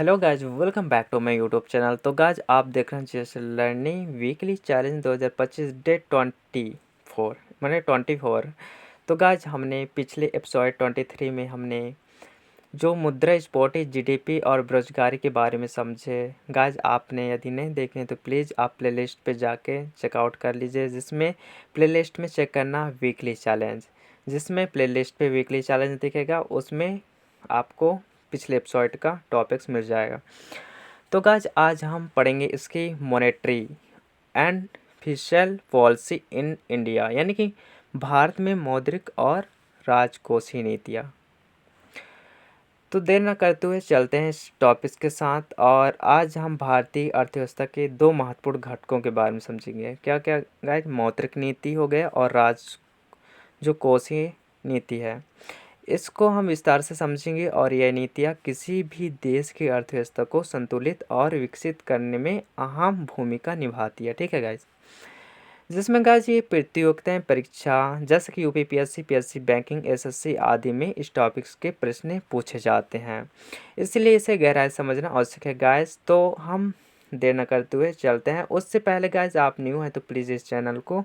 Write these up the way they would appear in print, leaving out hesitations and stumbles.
Hello guys, welcome back to my YouTube channel. तो guys आप देख रहे हैं जैसे लर्निंग वीकली चैलेंज 2025 डे 24 मैंने 24। तो गाइज हमने पिछले एपिसोड 23 में हमने जो मुद्रास्फीति जीडीपी और बेरोजगारी के बारे में समझे। गाइज आपने यदि नहीं देखे तो प्लीज़ आप प्लेलिस्ट पे जाके चेकआउट कर लीजिए, जिसमें प्लेलिस्ट में चेक करना वीकली चैलेंज, जिसमें प्लेलिस्ट पे वीकली चैलेंज दिखेगा, उसमें आपको पिछले एपिसोड का टॉपिक्स मिल जाएगा। तो गाइज आज हम पढ़ेंगे इसकी monetary and fiscal policy in India, यानी कि भारत में मौद्रिक और राजकोषीय नीतियाँ। तो देर न करते हुए चलते हैं इस टॉपिक्स के साथ। और आज हम भारतीय अर्थव्यवस्था के दो महत्वपूर्ण घटकों के बारे में समझेंगे। क्या क्या गाइज? मौद्रिक नीति हो गया और जो कोषीय नीति है, इसको हम विस्तार से समझेंगे। और यह नीतियाँ किसी भी देश की अर्थव्यवस्था को संतुलित और विकसित करने में अहम भूमिका निभाती है। ठीक है गाइज, जिसमें गाइज ये प्रतियोगिताएं परीक्षा जैसे कि यूपीपीएससी, पीएससी, बैंकिंग, एसएससी आदि में इस टॉपिक्स के प्रश्न पूछे जाते हैं, इसलिए इसे गहराई से समझना आवश्यक है गाइज। तो हम देर न करते हुए चलते हैं। उससे पहले गाइज आप न्यू हैं तो प्लीज़ इस चैनल को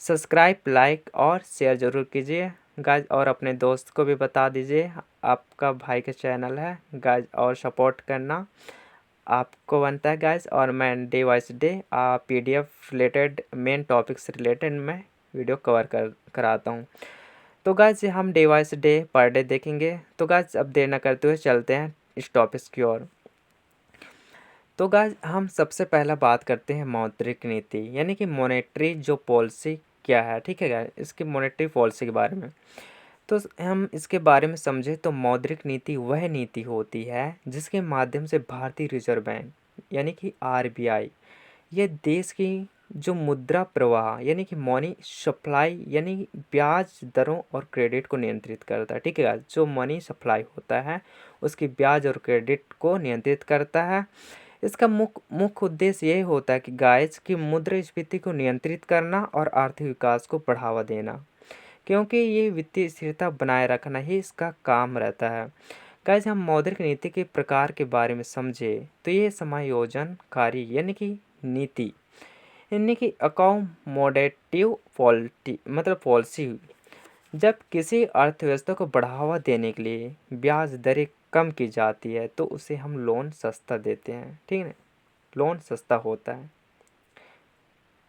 सब्सक्राइब, लाइक और शेयर ज़रूर कीजिए गाइज, और अपने दोस्त को भी बता दीजिए। आपका भाई का चैनल है गाइज, और सपोर्ट करना आपको बनता है गाइज। और मैं day wise day PDF related, main topics related मैं वीडियो कवर कराता हूँ। तो गाइज हम day wise day per day देखेंगे। तो गाइज अब देर न करते हुए चलते हैं इस टॉपिक्स की ओर। तो गाइज हम सबसे पहला बात करते हैं मौद्रिक नीति, यानी कि मॉनेटरी जो पॉलिसी क्या है। ठीक है गाइज, इसकी मॉनेटरी पॉलिसी के बारे में तो हम इसके बारे में समझे तो मौद्रिक नीति वह नीति होती है जिसके माध्यम से भारतीय रिजर्व बैंक यानी कि आरबीआई ये देश की जो मुद्रा प्रवाह यानी कि मनी सप्लाई यानी ब्याज दरों और क्रेडिट को नियंत्रित करता है। ठीक है गाइस, जो मनी सप्लाई होता है उसकी ब्याज और क्रेडिट को नियंत्रित करता है। इसका मुख्य उद्देश्य यही होता है कि गाइस की मुद्रास्फीति को नियंत्रित करना और आर्थिक विकास को बढ़ावा देना, क्योंकि ये वित्तीय स्थिरता बनाए रखना ही इसका काम रहता है। गाइस हम मौद्रिक नीति के प्रकार के बारे में समझे तो ये समायोजनकारी यानी कि नीति, यानी कि अकोमोडेटिव पॉलिटी मतलब पॉलिसी हुई जब किसी अर्थव्यवस्था को बढ़ावा देने के लिए ब्याज दरें कम की जाती है तो उसे हम लोन सस्ता देते हैं। ठीक है, लोन सस्ता होता है,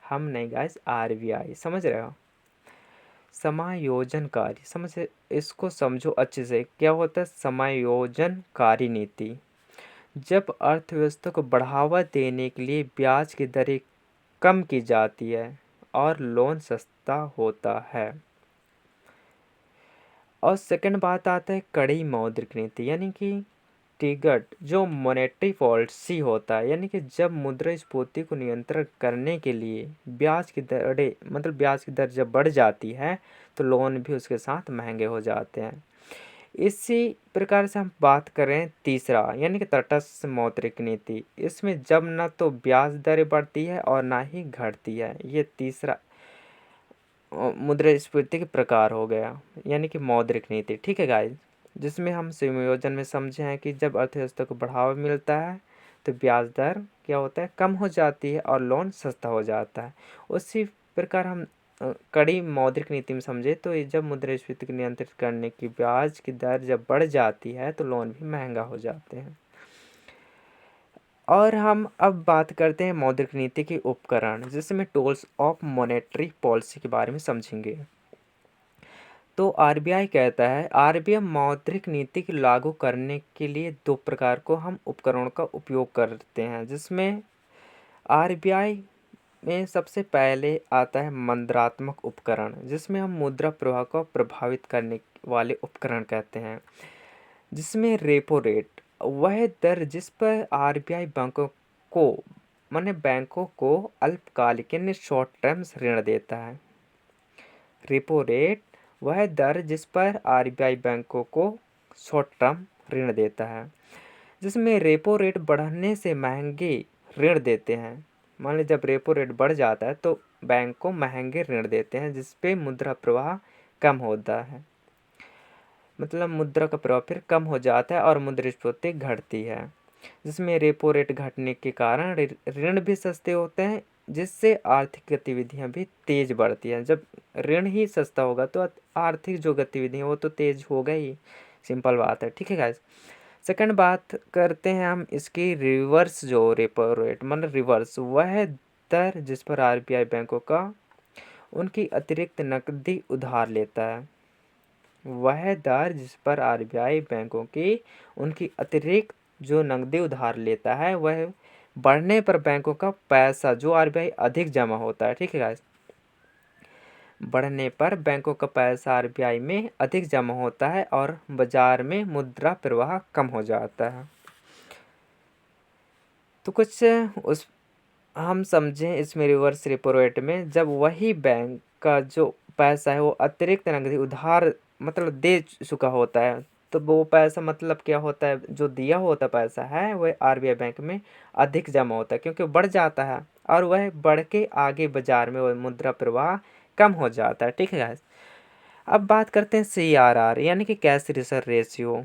हम नहीं गाइस, आरबीआई। समझ रहे हो? समायोजनकारी, समझ इसको समझो अच्छे से, क्या होता है समायोजनकारी नीति? जब अर्थव्यवस्था को बढ़ावा देने के लिए ब्याज की दरें कम की जाती है और लोन सस्ता होता है। और सेकंड बात आता है कड़ी मौद्रिक नीति, यानी कि टिगट जो मॉनेटरी पॉलिसी होता है, यानी कि जब मुद्रास्फीति को नियंत्रण करने के लिए ब्याज की दरें मतलब ब्याज की दर जब बढ़ जाती है तो लोन भी उसके साथ महंगे हो जाते हैं। इसी प्रकार से हम बात करें तीसरा, यानी कि तटस्थ मौद्रिक नीति। इसमें जब न तो ब्याज दरें बढ़ती है और ना ही घटती है। ये तीसरा मुद्रास्फीति के प्रकार हो गया, यानी कि मौद्रिक नीति। ठीक है गाइस, जिसमें हम संयोजन में समझे हैं कि जब अर्थव्यवस्था को बढ़ावा मिलता है तो ब्याज दर क्या होता है, कम हो जाती है और लोन सस्ता हो जाता है। उसी प्रकार हम कड़ी मौद्रिक नीति में समझे तो ये जब मुद्रास्फीति को नियंत्रित करने की ब्याज की दर जब बढ़ जाती है तो लोन भी महंगा हो जाते हैं। और हम अब बात करते हैं मौद्रिक नीति के उपकरण, जिसमें टूल्स ऑफ मॉनेटरी पॉलिसी के बारे में समझेंगे। तो आरबीआई कहता है आरबीआई मौद्रिक नीति को लागू करने के लिए दो प्रकार को हम उपकरणों का उपयोग करते हैं, जिसमें आरबीआई में सबसे पहले आता है मुद्रात्मक उपकरण, जिसमें हम मुद्रा प्रवाह को प्रभावित करने वाले उपकरण कहते हैं। जिसमें रेपो रेट वह दर जिस पर आरबीआई को बैंकों को अल्पकालिक यानी शॉर्ट टर्म ऋण देता है। रेपो रेट वह दर जिस पर आरबीआई बैंकों को शॉर्ट टर्म ऋण देता है। जिसमें रेपो रेट बढ़ने से महंगे ऋण देते हैं। मान लीजिए जब रेपो रेट बढ़ जाता है तो बैंक को महंगे ऋण देते हैं, जिसपे मुद्रा प्रवाह कम होता है, मतलब मुद्रा का प्रवाह फिर कम हो जाता है और मुद्रास्फीति घटती है। जिसमें रेपो रेट घटने के कारण ऋण भी सस्ते होते हैं, जिससे आर्थिक गतिविधियां भी तेज बढ़ती हैं। जब ऋण ही सस्ता होगा तो आर्थिक जो गतिविधि है वो तो तेज होगा ही, सिंपल बात है। ठीक है गाइस। सेकंड बात करते हैं हम इसकी रिवर्स जो रेपो रेट मतलब रिवर्स, वह दर जिस पर आरबीआई बैंकों का उनकी अतिरिक्त नकदी उधार लेता है। वह दर जिस पर आरबीआई बैंकों की उनकी अतिरिक्त जो नकदी उधार लेता है, वह बढ़ने पर बैंकों का पैसा जो आरबीआई अधिक जमा होता है। ठीक है गाइस। बढ़ने पर बैंकों का पैसा आरबीआई में अधिक जमा होता है और बाजार में मुद्रा प्रवाह कम हो जाता है। तो कुछ उस हम समझें इसमें रिवर्स रेपो रेट में, जब वही बैंक का जो पैसा है वो अतिरिक्त नकदी उधार मतलब दे चुका होता है, तो वो पैसा मतलब क्या होता है, जो दिया होता पैसा है वह आरबीआई बैंक में अधिक जमा होता है, क्योंकि बढ़ जाता है और वह बढ़ के आगे बाजार में वह मुद्रा प्रवाह कम हो जाता है। ठीक है गाइस। अब बात करते हैं सीआरआर यानी कि कैश रिजर्व रेशियो,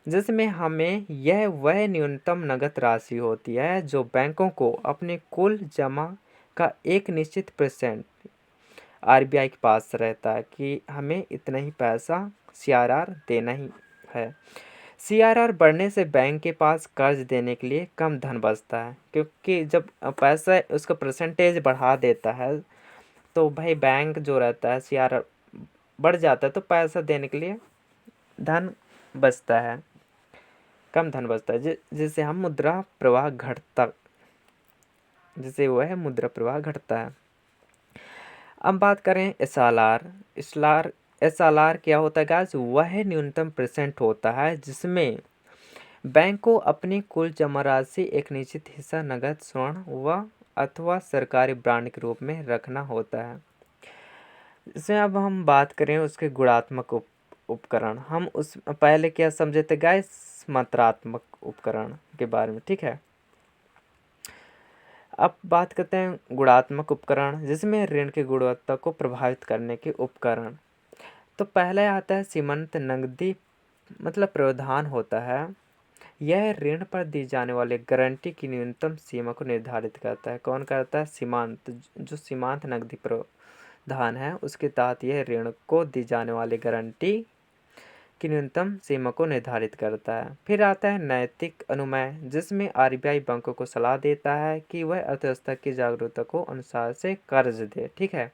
जिसमें हमें यह वह न्यूनतम नकद राशि होती है जो बैंकों को अपने कुल जमा का एक निश्चित परसेंट आरबीआई के पास रहता है कि हमें इतना ही पैसा सीआरआर देना ही है। सीआरआर बढ़ने से बैंक के पास कर्ज देने के लिए कम धन बचता है, क्योंकि जब पैसा उसका परसेंटेज बढ़ा देता है तो भाई बैंक जो रहता है सीआरआर बढ़ जाता है तो पैसा देने के लिए धन बचता है, कम धन बचता है, जिससे हम मुद्रा प्रवाह घटता जिससे वह मुद्रा प्रवाह घटता है। अब बात करें एसएलआर क्या होता है गाइस, वह न्यूनतम परसेंट होता है जिसमें बैंक को अपनी कुल जमा राशि एक निश्चित हिस्सा नगद, स्वर्ण व अथवा सरकारी बॉन्ड के रूप में रखना होता है। इसमें अब हम बात करें उसके गुणात्मक उपकरण, हम उस पहले क्या समझे थे गाइस, मात्रात्मक उपकरण के बारे में। ठीक है। अब बात करते हैं गुणात्मक उपकरण, जिसमें ऋण की गुणवत्ता को प्रभावित करने के उपकरण। तो पहले आता है सीमांत नकदी मतलब प्रावधान होता है। यह ऋण पर दी जाने वाली गारंटी की न्यूनतम सीमा को निर्धारित करता है। कौन करता है? सीमांत, जो सीमांत नकदी प्रावधान है उसके तहत यह ऋण को दी जाने वाली गारंटी की न्यूनतम सीमा को निर्धारित करता है। फिर आता है नैतिक अनुमेय, जिसमें आरबीआई बैंकों को सलाह देता है कि वह अर्थव्यवस्था की जागरूकता को अनुसार से कर्ज दे। ठीक है,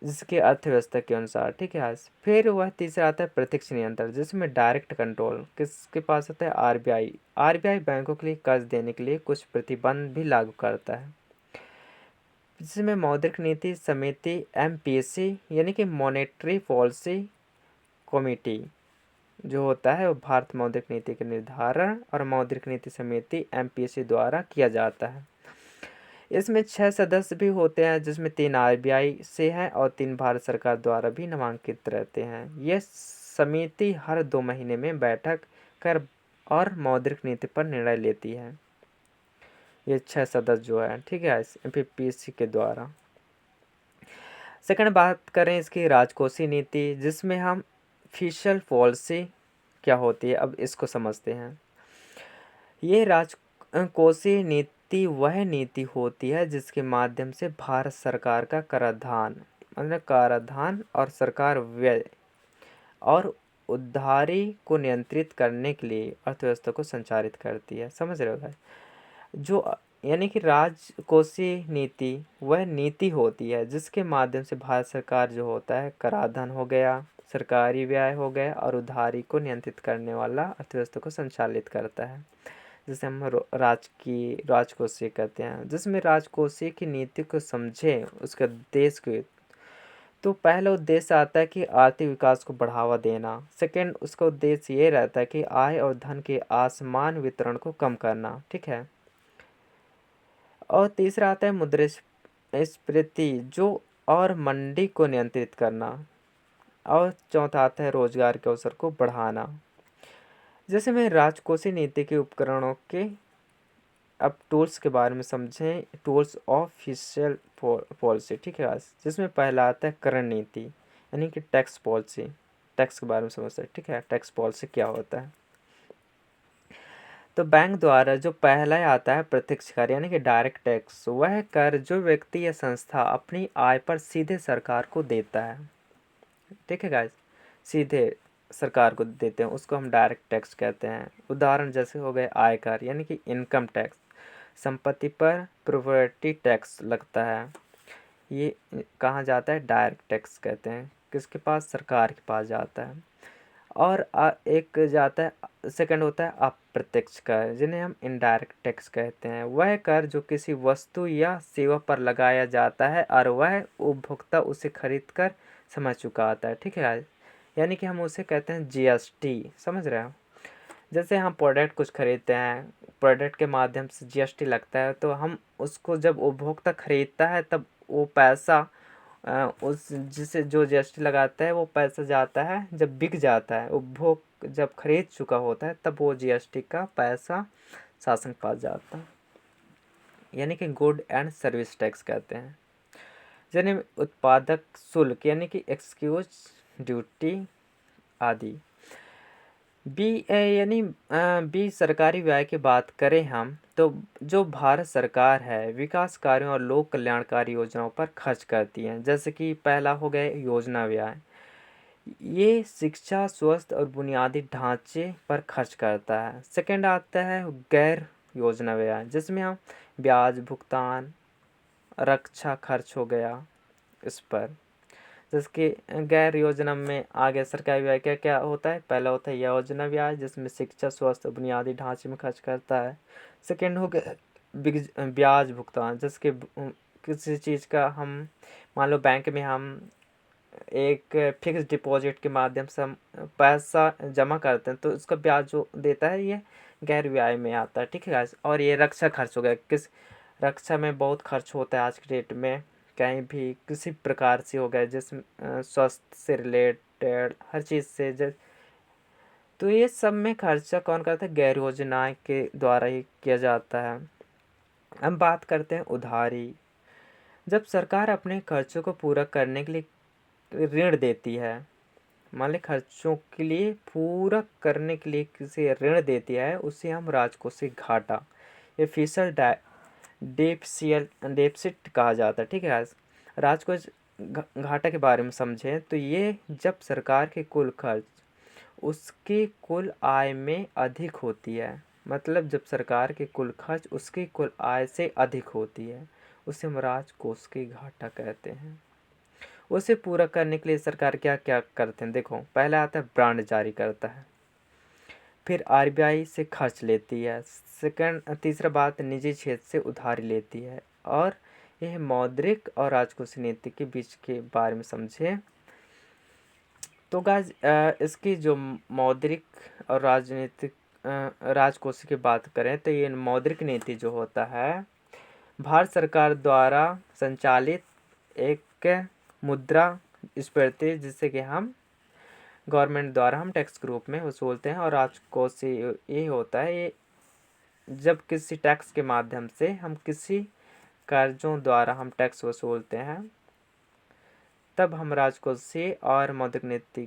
जिसके अर्थव्यवस्था के अनुसार। ठीक है। फिर वह तीसरा आता है प्रत्यक्ष नियंत्रण, जिसमें डायरेक्ट कंट्रोल किसके पास होता है? आरबीआई। आरबीआई बैंकों के लिए कर्ज देने के लिए कुछ प्रतिबंध भी लागू करता है, जिसमें मौद्रिक नीति समिति एमपीसी यानी कि मॉनेटरी पॉलिसी कमेटी जो होता है वो भारत मौद्रिक नीति के निर्धारण और मौद्रिक नीति समिति एमपीसी द्वारा किया जाता है। इसमें 6 सदस्य भी होते हैं, जिसमें 3 आरबीआई से हैं और 3 भारत सरकार द्वारा भी नामांकित रहते हैं। यह समिति हर 2 महीने में बैठक कर और मौद्रिक नीति पर निर्णय लेती है। ये 6 सदस्य जो है, ठीक है, एमपीसी के द्वारा। सेकंड बात करें इसकी राजकोषीय नीति, जिसमें हम फिशल पॉलिसी क्या होती है, अब इसको समझते हैं। ये राजकोषीय नीति वह नीति होती है जिसके माध्यम से भारत सरकार का कराधान मतलब कराधान और सरकार व्यय और उधारी को नियंत्रित करने के लिए अर्थव्यवस्था को संचालित करती है। समझ रहे हो भाई? जो यानी कि राजकोषीय नीति वह नीति होती है जिसके माध्यम से भारत सरकार जो होता है कराधान हो गया, सरकारी व्यय हो गया और उधारी को नियंत्रित करने वाला अर्थव्यवस्था को संचालित करता है, जिसे हम राजकोषीय कहते हैं। जिसमें राजकोषीय की नीति को समझें उसके देश के, तो पहला उद्देश्य आता है कि आर्थिक विकास को बढ़ावा देना। सेकंड उसका उद्देश्य ये रहता है कि आय और धन के असमान वितरण को कम करना। ठीक है। और तीसरा आता है मुद्रास्फीति जो और मंदी को नियंत्रित करना। और चौथा आता है रोजगार के अवसर को बढ़ाना। जैसे मैं राजकोषीय नीति के उपकरणों के अब टूल्स के बारे में समझें, टूल्स ऑफ फिशल पॉलिसी। ठीक है, जिसमें पहला आता है करण नीति यानी कि टैक्स पॉलिसी, टैक्स के बारे में समझते हैं। ठीक है, टैक्स पॉलिसी क्या होता है। तो बैंक द्वारा जो पहला आता है प्रत्यक्ष कर यानी कि डायरेक्ट टैक्स, वह कर जो व्यक्ति या संस्था अपनी आय पर सीधे सरकार को देता है। ठीक है गाइस, सीधे सरकार को देते हैं उसको हम डायरेक्ट टैक्स कहते हैं। उदाहरण जैसे हो गए आयकर यानी कि इनकम टैक्स, संपत्ति पर प्रॉपर्टी टैक्स लगता है, ये कहाँ जाता है, डायरेक्ट टैक्स कहते हैं, किसके पास, सरकार के पास जाता है। और एक जाता है सेकंड होता है अप्रत्यक्ष कर जिन्हें हम इनडायरेक्ट टैक्स कहते हैं। वह कर जो किसी वस्तु या सेवा पर लगाया जाता है और वह उपभोक्ता उसे खरीद कर समझ चुका आता है। ठीक है, यानी कि हम उसे कहते हैं जीएसटी, समझ रहे हो। जैसे हम प्रोडक्ट कुछ खरीदते हैं, प्रोडक्ट के माध्यम से जीएसटी लगता है, तो हम उसको जब उपभोक्ता खरीदता है तब वो पैसा उस जिसे जो जीएसटी लगाता है वो पैसा जाता है, जब बिक जाता है, उपभोग जब खरीद चुका होता है तब वो जीएसटी का पैसा शासन के पास जाता है, यानी कि गुड एंड सर्विस टैक्स कहते हैं। जिन्हें उत्पादक शुल्क यानी कि एक्सक्यूज ड्यूटी आदि। बी सरकारी व्यय की बात करें हम तो जो भारत सरकार है विकास कार्यों और लोक कल्याणकारी योजनाओं पर खर्च करती है। जैसे कि पहला हो गया योजना व्यय, ये शिक्षा, स्वास्थ्य और बुनियादी ढांचे पर खर्च करता है। सेकंड आता है गैर योजना व्यय, जिसमें हम ब्याज भुगतान, रक्षा खर्च हो गया इस पर। जिसके गैर योजना में आगे सरकारी व्यय क्या क्या होता है, पहला होता है योजना व्यय जिसमें शिक्षा, स्वास्थ्य, बुनियादी ढांचे में खर्च करता है। सेकंड हो गया ब्याज भुगतान, जिसके किसी चीज़ का हम मान लो बैंक में हम एक फिक्स डिपॉजिट के माध्यम से हम पैसा जमा करते हैं तो उसका ब्याज जो देता है ये गैर व्यय में आता है। ठीक है गाइस। और ये रक्षा खर्च हो गया, किस रक्षा में बहुत खर्च होता है आज के डेट में, कहीं भी किसी प्रकार से हो गया, जिसमें स्वास्थ्य से रिलेटेड हर चीज़ से तो ये सब में खर्चा कौन करता है, गैर योजना के द्वारा ही किया जाता है। हम बात करते हैं उधारी। जब सरकार अपने खर्चों को पूरा करने के लिए ऋण देती है, मान ली खर्चों के लिए पूरा करने के लिए किसी ऋण देती है, उसे हम राजकोषीय घाटा या फिशल डेफिसिट कहा जाता है। ठीक है गाइस। राजकोष घाटा के बारे में समझें तो ये जब सरकार के कुल खर्च उसकी कुल आय में अधिक होती है, मतलब जब सरकार के कुल खर्च उसकी कुल आय से अधिक होती है उसे हम राजकोषीय घाटा कहते हैं। उसे पूरा करने के लिए सरकार क्या क्या करते हैं, देखो पहला आता है बांड जारी करता है, फिर आरबीआई से खर्च लेती है, सेकंड तीसरा बात निजी क्षेत्र से उधारी लेती है। और यह मौद्रिक और राजकोषीय नीति के बीच के बारे में समझे तो गाइस इसकी जो मौद्रिक और राजनीतिक राजकोषीय की बात करें तो ये मौद्रिक नीति जो होता है भारत सरकार द्वारा संचालित एक मुद्रा स्फीति जिससे कि हम गवर्नमेंट द्वारा हम टैक्स के रूप में वसूलते हैं। और राजकोषीय ये होता है ये जब किसी टैक्स के माध्यम से हम किसी कर्जों द्वारा हम टैक्स वसूलते हैं तब हम राजकोषीय और मौद्रिक नीति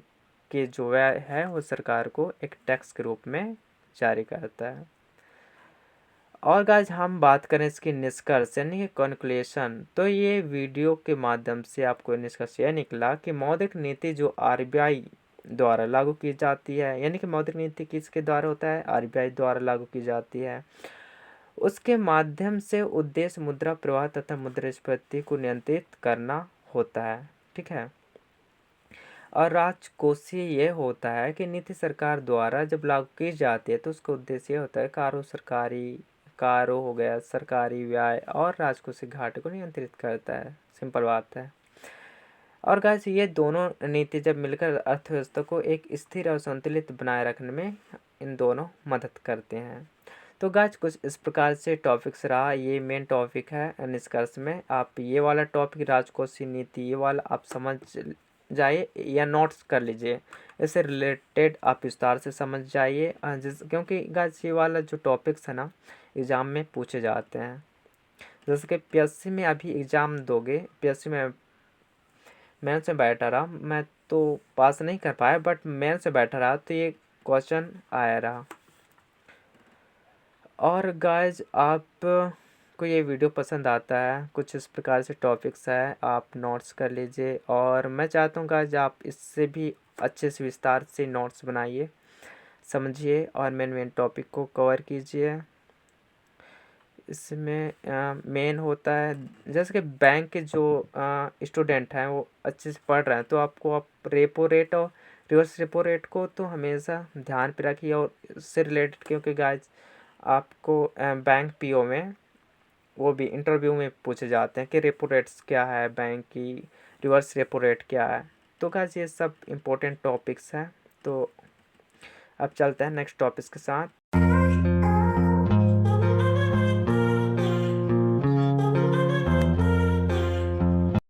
के जो व्यय है वो सरकार को एक टैक्स के रूप में जारी करता है। और गाइस हम बात करें इसकी निष्कर्ष यानी कि कॉन्क्लूशन, तो ये वीडियो के माध्यम से आपको निष्कर्ष यह निकला कि मौद्रिक नीति जो आरबीआई द्वारा लागू की जाती है, यानी कि मौद्रिक नीति किसके द्वारा होता है, आरबीआई द्वारा लागू की जाती है, उसके माध्यम से उद्देश्य मुद्रा प्रवाह तथा मुद्रास्फीति को नियंत्रित करना होता है। ठीक है। और राजकोषीय ये होता है कि नीति सरकार द्वारा जब लागू की जाती है तो उसका उद्देश्य ये होता है कारो हो गया सरकारी व्यय और राजकोषीय घाटे को नियंत्रित करता है। सिंपल बात है। और गाइस ये दोनों नीति जब मिलकर अर्थव्यवस्था को एक स्थिर और संतुलित बनाए रखने में इन दोनों मदद करते हैं। तो गाइस कुछ इस प्रकार से टॉपिक्स रहा, ये मेन टॉपिक है निष्कर्ष में। आप ये वाला टॉपिक राजकोषीय नीति ये वाला आप समझ जाइए या नोट्स कर लीजिए, इससे रिलेटेड आप विस्तार से समझ जाइए क्योंकि गाइस ये वाला जो टॉपिक्स है ना एग्ज़ाम में पूछे जाते हैं। जैसे कि पीएससी में अभी एग्ज़ाम दोगे, पीएससी में मेंस में बैठा रहा, मैं तो पास नहीं कर पाया बट मेंस से बैठा रहा तो ये क्वेश्चन आया रहा। और गाइज आप को ये वीडियो पसंद आता है, कुछ इस प्रकार से टॉपिक्स है, आप नोट्स कर लीजिए। और मैं चाहता हूँ गाइज आप इससे भी अच्छे से विस्तार से नोट्स बनाइए, समझिए और मेन मेन टॉपिक को कवर कीजिए। इसमें मेन होता है जैसे कि बैंक के जो स्टूडेंट हैं वो अच्छे से पढ़ रहे हैं, तो आपको आप रेपो रेट और रिवर्स रेपो रेट को तो हमेशा ध्यान पे रखिए। और इससे रिलेटेड क्योंकि गाइज आपको बैंक पीओ में वो भी इंटरव्यू में पूछे जाते हैं कि रेपो रेट्स क्या है बैंक की, रिवर्स रेपो रेट क्या है। तो गाइज ये सब इम्पोर्टेंट टॉपिक्स हैं। तो अब चलते हैं नेक्स्ट टॉपिक्स के साथ।